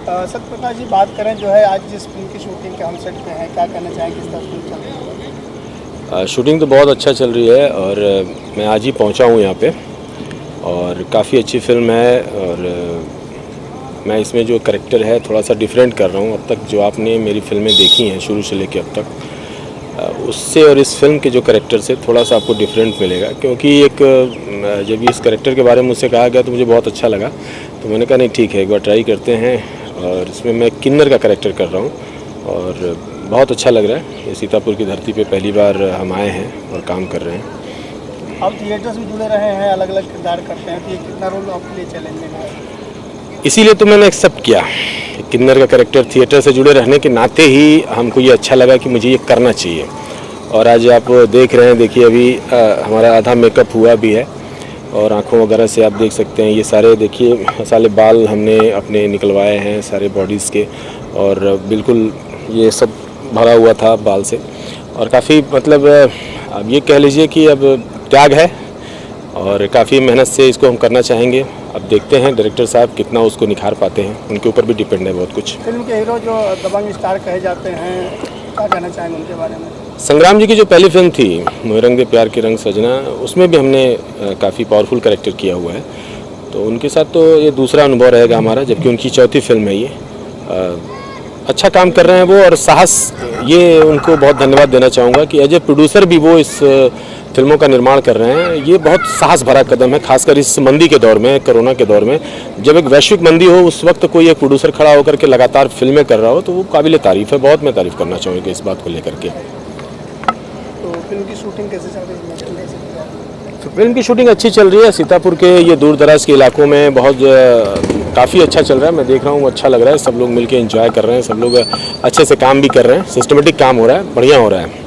सत्यप्रकाश जी, बात करें जो है आज जिस फिल्म की शूटिंग के हम सेट पे हैं, क्या कहना चाहेंगे, किस तरह फिल्म चल रही है? शूटिंग तो बहुत अच्छा चल रही है और मैं आज ही पहुंचा हूं यहाँ पे और काफ़ी अच्छी फिल्म है। और मैं इसमें जो करेक्टर है थोड़ा सा डिफरेंट कर रहा हूँ। अब तक जो आपने मेरी फिल्में देखी हैं शुरू से लेकर अब तक, उससे और इस फिल्म के जो करेक्टर से थोड़ा सा आपको डिफरेंट मिलेगा। क्योंकि जब इस करेक्टर के बारे में मुझसे कहा गया तो मुझे बहुत अच्छा लगा, तो मैंने कहा नहीं ठीक है, एक बार ट्राई करते हैं। और इसमें मैं किन्नर का करेक्टर कर रहा हूँ और बहुत अच्छा लग रहा है। ये सीतापुर की धरती पे पहली बार हम आए हैं और काम कर रहे हैं। आप थिएटर से जुड़े रहे हैं, अलग अलग किरदार करते हैं, तो ये कितना रोल आपके लिए चैलेंजिंग है? इसीलिए तो मैंने एक्सेप्ट किया। किन्नर का करेक्टर थिएटर से जुड़े रहने के नाते ही हमको ये अच्छा लगा कि मुझे ये करना चाहिए। और आज आप देख रहे हैं, देखिए अभी हमारा आधा मेकअप हुआ भी है और आँखों वगैरह से आप देख सकते हैं ये सारे, देखिए सारे बाल हमने अपने निकलवाए हैं सारे बॉडीज़ के, और बिल्कुल ये सब भरा हुआ था बाल से। और काफ़ी मतलब अब ये कह लीजिए कि अब त्याग है और काफ़ी मेहनत से इसको हम करना चाहेंगे। अब देखते हैं डायरेक्टर साहब कितना उसको निखार पाते हैं, उनके ऊपर भी डिपेंड है बहुत कुछ। फिल्म के हीरो जो दबंग स्टार कहे जाते हैं, क्या कहना चाहेंगे उनके बारे में? संग्राम जी की जो पहली फिल्म थी मोरंग दे प्यार के रंग सजना, उसमें भी हमने काफ़ी पावरफुल कैरेक्टर किया हुआ है, तो उनके साथ तो ये दूसरा अनुभव रहेगा हमारा, जबकि उनकी चौथी फिल्म है ये। अच्छा काम कर रहे हैं वो, और साहस, ये उनको बहुत धन्यवाद देना चाहूँगा कि एज ए प्रोड्यूसर भी वो इस फिल्मों का निर्माण कर रहे हैं। ये बहुत साहस भरा कदम है, खासकर इस मंदी के दौर में, कोरोना के दौर में, जब एक वैश्विक मंदी हो उस वक्त कोई एक प्रोड्यूसर खड़ा होकर के लगातार फिल्में कर रहा हो, तो वो काबिल तारीफ़ है। बहुत मैं तारीफ़ करना चाहूँगा इस बात को लेकर के। तो फिल्म की शूटिंग कैसे चल रही है? तो फिल्म की शूटिंग अच्छी चल रही है। सीतापुर के ये दूर दराज के इलाकों में बहुत काफ़ी अच्छा चल रहा है। मैं देख रहा हूँ अच्छा लग रहा है, सब लोग मिलके एंजॉय कर रहे हैं, सब लोग अच्छे से काम भी कर रहे हैं, सिस्टमेटिक काम हो रहा है, बढ़िया हो रहा है।